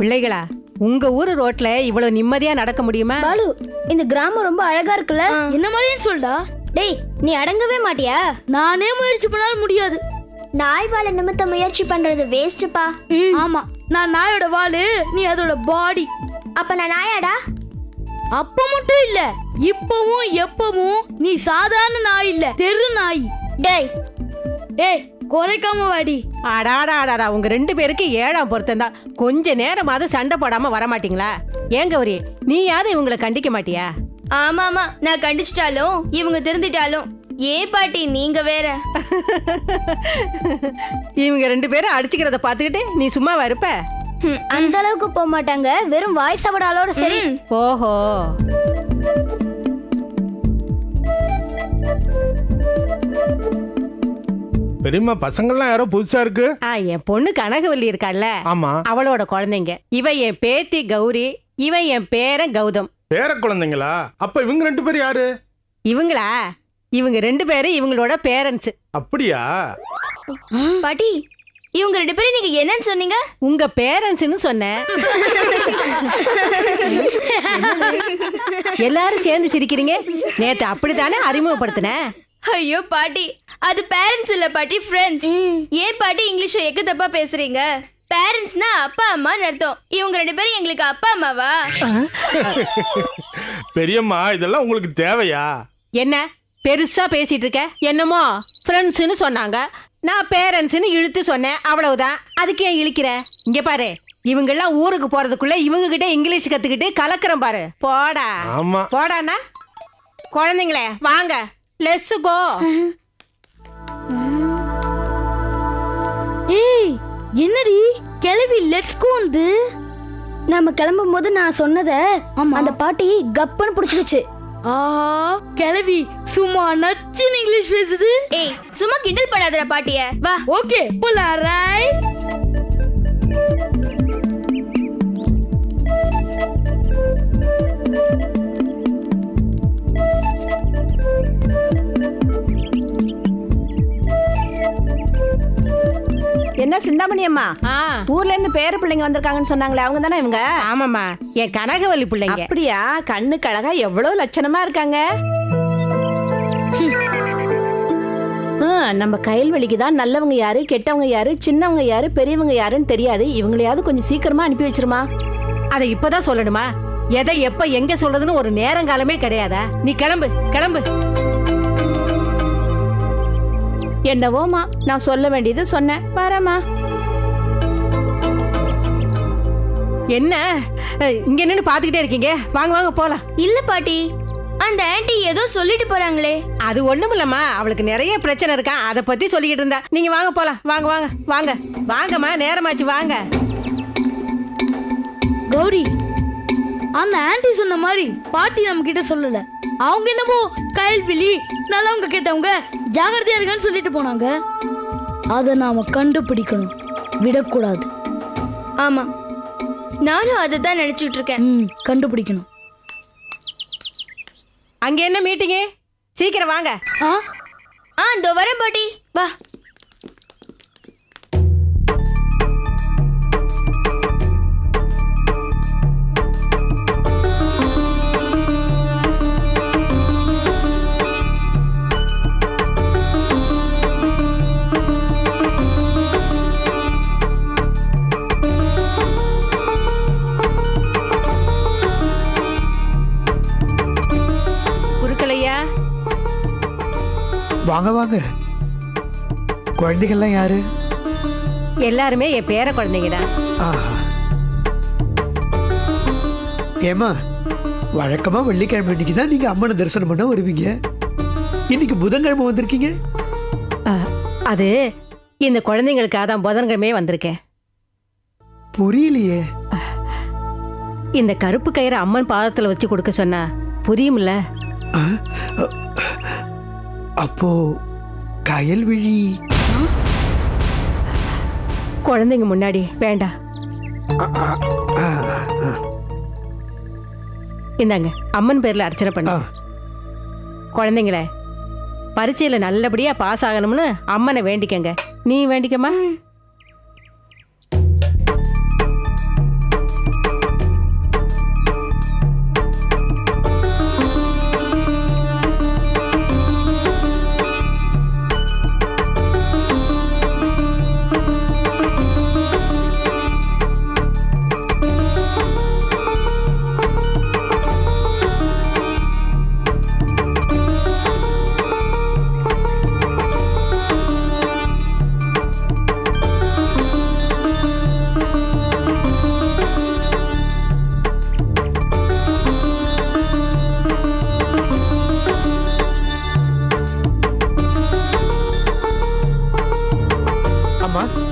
பிள்ளைகளா, உங்க ஊரு ரோட்ல இவ்வளவு நிம்மதியா நடக்க முடியுமா? பாலு, இந்த கிராமம் ரொம்ப அழகா இருக்குல்ல? என்ன மாதிரின்னு சொல்டா. டேய், நீ அடங்கவே மாட்டியா? நானே முயற்சி பண்ணாலும் முடியாது. நாய் வாழ நிமித்த முயற்சி பண்றது வேஸ்ட்பா. ஆமா, நான் நாயோட வாலு, நீ அதோட பாடி. அப்ப நான் நாயாடா? அப்ப மட்டும் இல்ல, இப்பவும் எப்பவும் நீ சாதாரண நாய் இல்ல, தெரு நாய். டேய் ஏய், குறைக்காம வாடி. அடாடா, உங்க 2 பேருக்கு 7ஆம் பொருத்தம் தான். கொஞ்ச நேரமாவது சண்டை போடாம வர மாட்டீங்களா? ஏங்க ஒரு நீயாவது இவங்களை கண்டிக்க மாட்டியா? ஆமாமா, நான் கண்டிச்சிட்டாலும் இவங்க திருந்திட்டாலும் ஏன் பாட்டி நீங்க வேற. இவங்க 2 பேரும் அடிச்சுக்கிறத பாத்துக்கிட்டு நீ சும்மாவா இருப்ப? அந்த அளவுக்கு போக மாட்டாங்க, வெறும் வாய் சவடாலோட சரி. ஓஹோ, பெரியம்மா, பசங்கள்லாம் யாரோ புதுசா இருக்கு. என் பொண்ணு கனகவல்லி இருக்கால, ஆமா, அவளோட குழந்தைங்க. இவ என் பேத்தி கௌரி, இவன் என் பேரன் கௌதம். பேர குழந்தைங்களா? அப்ப இவங்க 2 பேர் யாரு? இவங்களா? இவங்க 2 பேரும் இவங்களோட பேரண்ட்ஸ். அப்படியா? பாட்டி, இவங்க 2 பேரும் நீங்க என்னன்னு சொன்னீங்க? உங்க பேரண்ட்ஸ்னு சொன்னேன். எல்லாரும் சேர்ந்து சிரிக்கிறீங்க. நேத்து அப்படித்தானே அறிமுகப்படுத்தினேன். ஐயோ பாட்டி, அது பேரண்ட்ஸ் இல்ல பாட்டி, ஃப்ரெண்ட்ஸ். ஏன் பாட்டி இங்கிலீஷ் எக்க தப்பா பேசுறீங்க? பேரண்ட்ஸ்னா அப்பா அம்மான்னு அர்த்தம். இவங்க 2 பேரும் எங்களுக்கு அப்பா அம்மாவா? பெரியம்மா, இதெல்லாம் உங்களுக்கு தேவையா? என்ன பெருசா பேசிட்டு இருக்க? என்னமோ ஃப்ரெண்ட்ஸ்னு சொன்னாங்க, நான் பேரண்ட்ஸ்னு இழுத்து சொன்னேன், அவ்வளவுதான். அதுக்கு ஏன் இழுக்கிற? இங்க பாரு, இவங்கெல்லாம் ஊருக்கு போறதுக்குள்ள இவங்க கிட்ட இங்கிலீஷ் கத்துக்கிட்டு கலக்குறேன் பாரு. போடா. ஆமா, போடாண்ணா. குழந்தைங்களே வாங்க, லெட்ஸ் கோ. ஏய், என்னடி கிளவி லெட்ஸ் கோ வந்து? நாம கிளம்பும் போது நான் சொன்னத அந்த பாட்டி கப்புன்னு புடிச்சுக்கிச்சு. ஆஹா, கிளவி சும்மா நச்சுன்னு இங்கிலீஷ் பேசுது. ஏய், சும்மா கிண்டல் பண்ணாதடா பாட்டிய. வா. ஓகே, போலாம். ரைட். என்ன சிந்தாமணி அம்மா, ஊர்ல இருந்து பேர பிள்ளைங்க வந்திருக்காங்கன்னு சொன்னாங்களே, அவங்க தானே இவங்க? ஆமாமா, என் கனகவல்லி பிள்ளைங்க. அப்படியா? கண்ணுக்கு அழகா எவ்வளவு லட்சணமா இருக்காங்க. நம்ம கயல்வெளிக்கு தான் நல்லவங்க யாரு, கெட்டவங்க யாரு, சின்னவங்க யாரு, பெரியவங்க யாருன்னு தெரியாது. இவங்களையாவது கொஞ்சம் சீக்கிரமா அனுப்பி வச்சிருமா. அதை இப்பதான் சொல்லணுமா? எதை எப்ப எங்க சொல்றதுன்னு ஒரு நேரங்காலமே கிடையாதா? நீ கிளம்பு கிளம்பு. என்னவோமா, நான் சொல்ல வேண்டியது சொன்னேன். வரமா. என்ன இங்க நின்னு பாத்துக்கிட்டே இருக்கீங்க? வாங்க வாங்க போலாம். இல்ல பாட்டி, அந்த ஆன்ட்டி ஏதோ சொல்லிட்டு போறாங்களே. அது ஒண்ணுமில்லம்மா, அவளுக்கு நிறைய பிரச்சனை இருக்கா, அத பத்தி சொல்லிக்கிட்டு இருந்தா. நீங்க வாங்க போலாம். வாங்க வாங்க வாங்க வாங்கம்மா, நேரமாச்சு வாங்க. கௌரி, அந்த ஆன்ட்டி சொன்ன மாதிரி பாட்டி நம்ம கிட்ட சொல்லல. அவங்க என்னமோ கயல்விழி நல்லவங்க கேட்டவங்க ஜாகிரதையா இருக்கான்னு சொல்லிட்டு போனாங்க. அதை நாம கண்டுபிடிக்கணும், விடக்கூடாது. ஆமா, நானும் அதை தான் நினைச்சுட்டு இருக்கேன். கண்டுபிடிக்கணும். அங்க என்ன மீட்டிங்கு? சீக்கிரம் வாங்க. இதோ வரேன் பாட்டி. வா. குருக்கலையா, வாங்க வாங்க. குழந்தைகள்லாம் யாரு? எல்லாருமே என் பேர குழந்தைங்கடா. ஏமா, வழக்கமா வெள்ளிக்கிழமை இன்னைக்கு தான் நீங்க அம்மனை தரிசனம் பண்ண வருவீங்க. இன்னைக்கு புதன்கிழமை வந்திருக்கீங்க. அது இந்த குழந்தைங்களுக்காக தான் புதன்கிழமையே வந்திருக்கேன். புரியலையே. இந்த கருப்பு கயிறு அம்மன் பாதத்துல வச்சு கொடுக்க சொன்னா புரியும்ல? அப்போ கயல்விழி குழந்தைங்க முன்னாடி வேண்டாம். இந்தாங்க, அம்மன் பேர்ல அர்ச்சனை பண்ண. குழந்தைங்கள பரீட்சையில நல்லபடியா பாஸ் ஆகணும்னு அம்மனை வேண்டிக்கங்க. நீ வேண்டிக்கமா.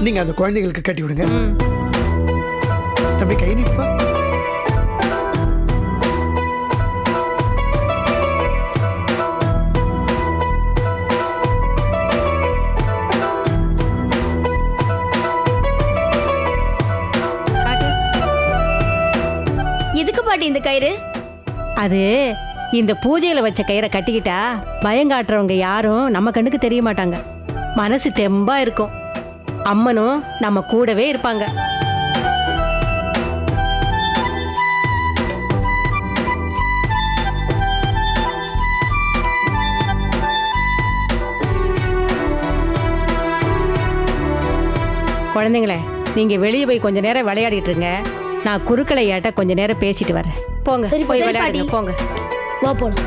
நீங்க அந்த குழந்தைகளுக்கு கட்டி விடுங்க. தம்பி கை நீட்டுப்பா. எதுக்கு பாட்டி இந்த கயிறு? அது இந்த பூஜையில வச்ச கயிறை கட்டிக்கிட்டா பயங்காட்டுறவங்க யாரும் நம்ம கண்ணுக்கு தெரிய மாட்டாங்க. மனசு தெம்பா இருக்கும். அம்மனும் நம்ம கூடவே இருப்பாங்க. குழந்தைங்களே, நீங்க வெளியே போய் கொஞ்ச நேரம் விளையாடிட்டு இருங்க. நான் குறுக்களை ஏட்ட கொஞ்ச நேரம் பேசிட்டு வரேன். போங்க, சரி, போய் சரி, விளையாடுங்க. பாட்டி. போங்க. வா போலாம்.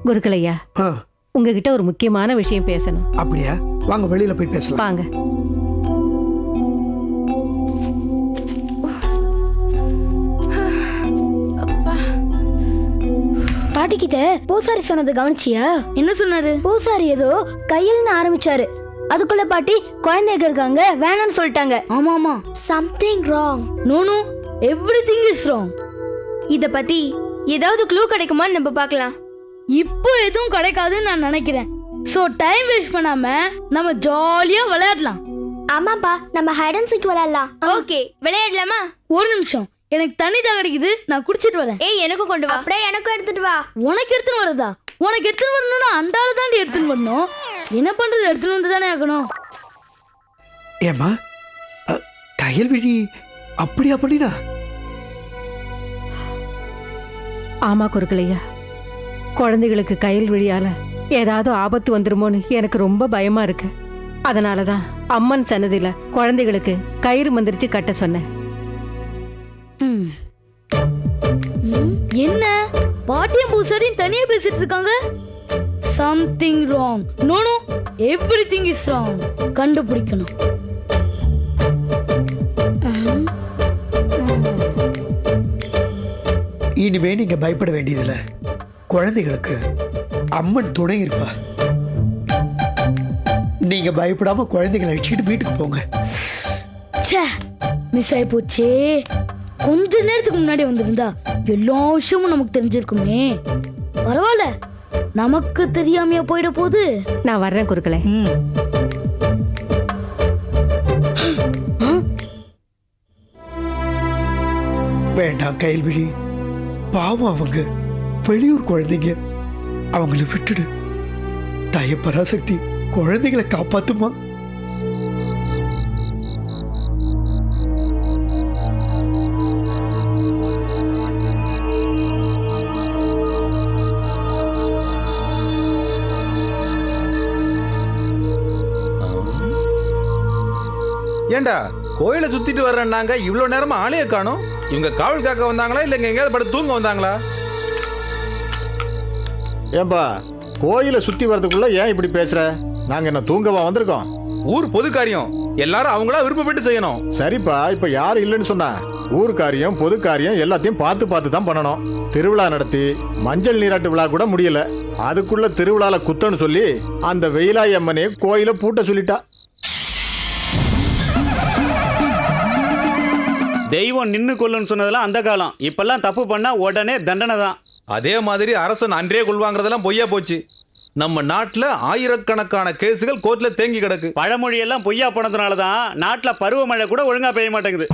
குருக்களையா, ஆ, உங்ககிட்ட ஒரு முக்கியமான விஷயம் பேசணும். அப்படியா? வாங்க வெளியில போய் பேசலாம். வாங்க. பாட்டி கிட்ட பூசாரி சொன்னது கவனிச்சியா? என்ன சொன்னாரு? பூசாரி ஏதோ கையில்னு ஆரம்பிச்சாரு. அதுக்குள்ள பாட்டி குழந்தைங்க இருக்காங்க வேணாம்னு சொல்லிட்டாங்க. ஆமா ஆமா. Something wrong. No no, everything is wrong. இத பத்தி ஏதாவது க்ளூ கிடைக்குமான்னு நம்ம பார்க்கலாம். இப்போ எதுவும் கிடைக்காதுன்னு நான் நினைக்கிறேன். சோ டைம் வேஸ்ட் பண்ணாம நம்ம ஜாலியா விளையாடலாம். ஆமாப்பா, நம்ம ஹைட் அண்ட் சீக் விளையாடலாம். ஓகே, விளையாடலாமா? ஒரு நிமிஷம், எனக்கு தண்ணி தான் கிடைக்குது, நான் குடிச்சிட்டு வரேன். ஏய், எனக்கும் கொண்டு வா. அப்படியே எனக்கும் எடுத்துட்டு வா. உனக்கு எடுத்துன்னு வரதா? உனக்கு எடுத்துன்னு வரணும்னா அண்டால தாண்டி எடுத்துன்னு வரணும். என்ன பண்றது, எடுத்துன்னு வந்து தானே ஆகணும். ஏமா கயல்விழி அப்படியா பண்ணினா? ஆமா குருக்களையா, குழந்தைகளுக்கு கையில் விழியால ஏதாவது ஆபத்து வந்துருமோன்னு எனக்கு ரொம்ப பயமா இருக்கு. அதனாலதான் அம்மன் சன்னதியில குழந்தைகளுக்கு கயிறு மந்திரிச்சு கட்ட சொன்னேன். என்ன பாட்டியும் பூசாரியும் தனியா பேசிட்டு இருக்காங்க? Something wrong. No no, everything is wrong. கண்டுபிடிக்கணும். இனிமே நீங்க பயப்பட வேண்டியதில்ல. குழந்தைகளுக்கு அம்மன் துணை இருப்பா. நீங்க பயப்படாம குழந்தைகளை அழிச்சிட்டு வீட்டுக்கு போங்க. ச்சே, மிஸ் ஆயி போச்சே. கொஞ்ச நேரத்துக்கு முன்னாடி வந்திருந்தா எல்லா விஷயமும் நமக்கு தெரிஞ்சிருக்குமே. பரவாயில்ல, நமக்கு தெரியாமையா போயிட போகுது. நான் வர்றேன் குருக்களே. வேண்டாம் கயல்விழி, பாவம் அவங்க வெளியூர் குழந்தைங்க. அவங்கள விட்டுடு. தாய பராசக்தி குழந்தைகளை காப்பாத்துமா. ஏண்டா கோயிலை சுத்திட்டு வர்றேன்னாங்க, இவ்வளவு நேரமா ஆளைய காணோம். இவங்க காவல் காக்க வந்தாங்களா இல்ல எங்கேயாவது படுத்து தூங்க வந்தாங்களா? ஏன்பா, கோயிலை சுத்தி வர்றதுக்குள்ள ஏன் இப்படி பேசுற? நாங்க என்ன தூங்கவா வந்திருக்கோம்? ஊர் பொது காரியம், எல்லாரும் அவங்களா விருப்பப்பட்டு செய்யணும். சரிப்பா, இப்ப யாரும் இல்லைன்னு சொன்னா ஊர் காரியம் பொது காரியம் எல்லாத்தையும் பார்த்து பார்த்து தான் பண்ணணும். திருவிழா நடத்தி மஞ்சள் நீராட்டு விழா கூட முடியல, அதுக்குள்ள திருவிழால குத்தன்னு சொல்லி அந்த வெயிலாய் அம்மனே கோயிலை பூட்ட சொல்லிட்டா. தெய்வம் நின்னு கொல்லுன்னு சொன்னதெல்லாம் அந்த காலம். இப்பெல்லாம் தப்பு பண்ணா உடனே தண்டனை தான். அதே மாதிரி அரசன் அன்றே கொள்வாங்கிறதெல்லாம் பொய்யா போச்சு. நம்ம நாட்டுல ஆயிரக்கணக்கான கேசுகள் கோர்ட்ல தேங்கி கிடக்கு. பழமொழி எல்லாம் பொய்யா போனதுனால தான் நாட்டுல பருவமழை கூட ஒழுங்கா பெய்ய மாட்டேங்குது.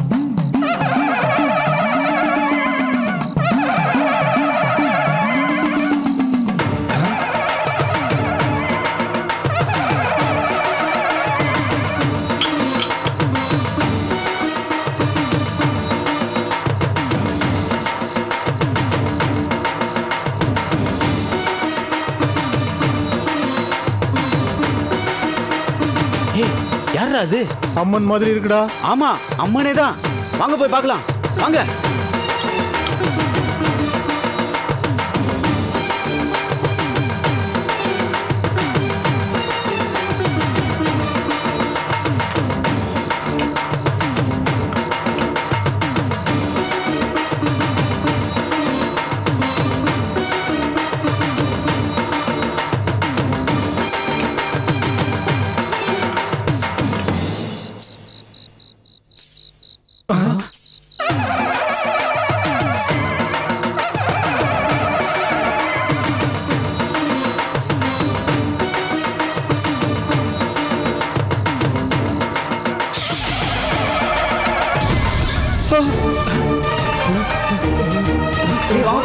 யாரா அது? அம்மன் மாதிரி இருக்குடா. ஆமா, அம்மனே தான். வாங்க போய் பார்க்கலாம், வாங்க.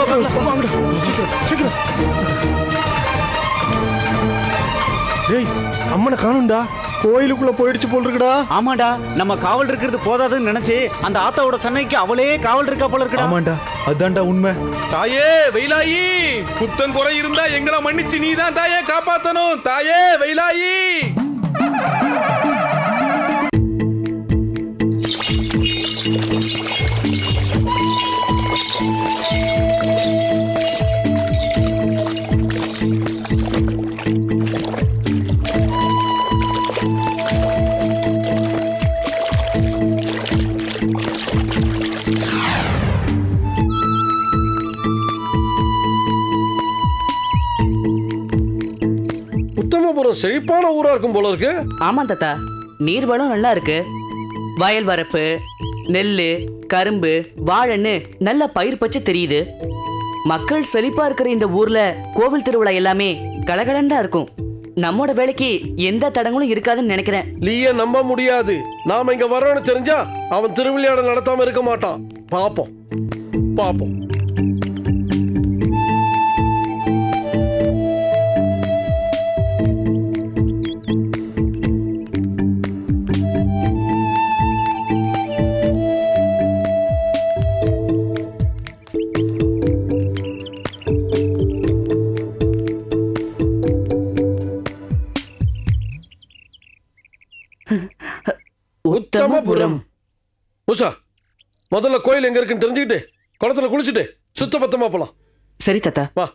வாங்கடா சீக்கிரம் சீக்கிரம். டேய் அம்மனை காணும்டா, கோயிலுக்குள்ள போயிடுச்சு போல் இருக்குடா. ஆமாடா, நம்ம காவல் இருக்கிறது போதாதுன்னு நினைச்சு அந்த ஆத்தாவோட சன்னைக்கு அவளே காவல் இருக்கா போல இருக்குடா. ஆமாண்டா, அதான்டா உண்மை. தாயே வெயிலாயி, குத்தம் குறை இருந்தா எங்களை மன்னிச்சு நீ தான் தாயே காப்பாத்தணும். தாயே வெயிலாயி. உத்தமபுரம் செழிப்பான ஊரா இருக்கும் போல இருக்கு. ஆமா தாத்தா, நீர்வளம் நல்லா இருக்கு. வயல் வரப்பு, நெல்லு, கரும்பு, வாழைன்னு நல்ல பயிர் பச்சை தெரியுது. மக்கள் செழிப்பா இருக்கிற இந்த ஊர்ல கோவில் திருவிழா எல்லாமே கலகலன்னு தான் இருக்கும். நம்மோட வேலைக்கு எந்த தடங்களும் இருக்காதுன்னு நினைக்கிறேன். நீயே நம்ப முடியாது. நாம இங்க வரோன்னு தெரிஞ்சா அவன் திருவிளையாட நடத்தாம இருக்க மாட்டான். பாப்போம் பாப்போம். உத்தமபுரம். உஷா, முதல்ல கோயில் எங்க இருக்குன்னு தெரிஞ்சுக்கிட்டு குளத்துல குளிச்சுட்டு சுத்த பத்தமா போலாம். சரி தாத்தா. வா.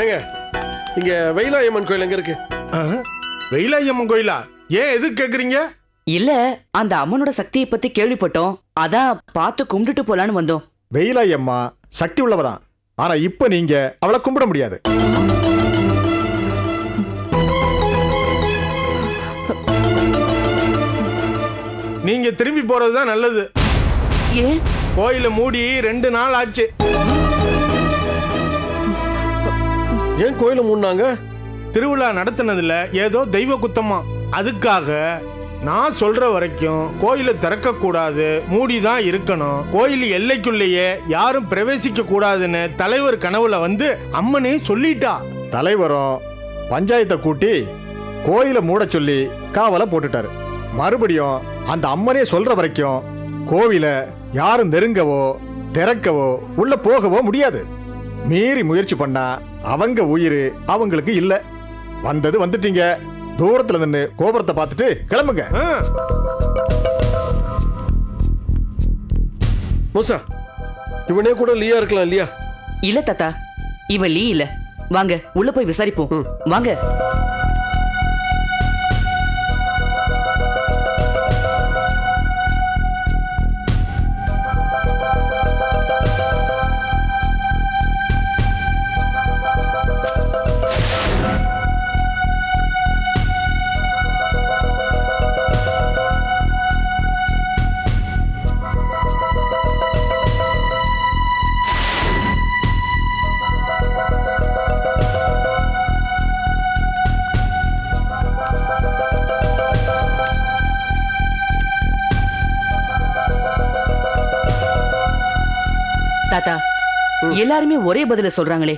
ஏங்க, இங்க வெயிலாயம்மன் கோயில் எங்க இருக்கு? வெயிலாயம்மன் கோயிலா? ஏன் எதுக்கு கேக்குறீங்க? இல்ல, அந்த அம்மனோட சக்தியை பத்தி கேள்விப்பட்டோம். அதான் பார்த்து கும்பிட்டுட்டு போலான்னு வந்தோம். வெயிலாயம்மா சக்தி உள்ளவதான். ஆனா இப்ப நீங்க அவளை கும்பிட முடியாது. நீங்க திரும்பி போறதுதான் நல்லது. ஏன்? கோயில மூடி 2 நாள் ஆச்சு. ஏன் கோயில மூடினாங்க? திருவிழா நடத்தினதுல ஏதோ தெய்வ குத்தமா. அதுக்காக நான் சொல்ற வரைக்கும் கோயிலை திறக்க கூடாது, மூடிதான் இருக்கணும். கோயில் எல்லைக்குள்ளேயே யாரும் பிரவேசிக்க கூடாதுன்னு தலைவர் கனவுல வந்து அம்மனே சொல்லிட்டா. தலைவரும் பஞ்சாயத்தை கூட்டி கோயிலை மூட சொல்லி காவலை போட்டுட்டாரு. மறுபடியும் அந்த அம்மனே சொல்ற வரைக்கும் கோவிலை யாரும் நெருங்கவோ திறக்கவோ உள்ள போகவோ முடியாது. மீறி முயற்சி பண்ணா அவங்க உயிர் அவங்களுக்கு இல்ல. வந்தது வந்துட்டீங்க. தூரத்துல நின்று கோபுரத்தை பார்த்துட்டு கிளம்புங்க. மூசா, இவனே கூட லீயா இருக்கலாம் இல்லையா? இல்ல தாத்தா, இவன் லீ இல்ல. வாங்க உள்ள போய் விசாரிப்போம். வாங்க. தாத்தா, எல்லாருமே ஒரே பதில சொல்றாங்களே,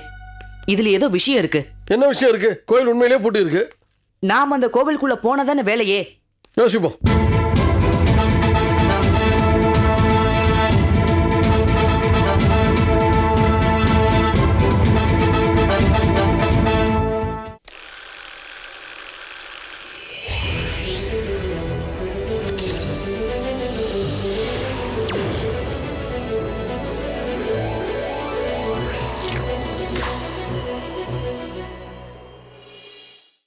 இதுல ஏதோ விஷயம் இருக்கு. என்ன விஷயம் இருக்கு? கோயில் உண்மையிலேயே பூட்டி இருக்கு. நாம அந்த கோவிலுக்குள்ள போனதான வேலையே. யோசிப்போம்.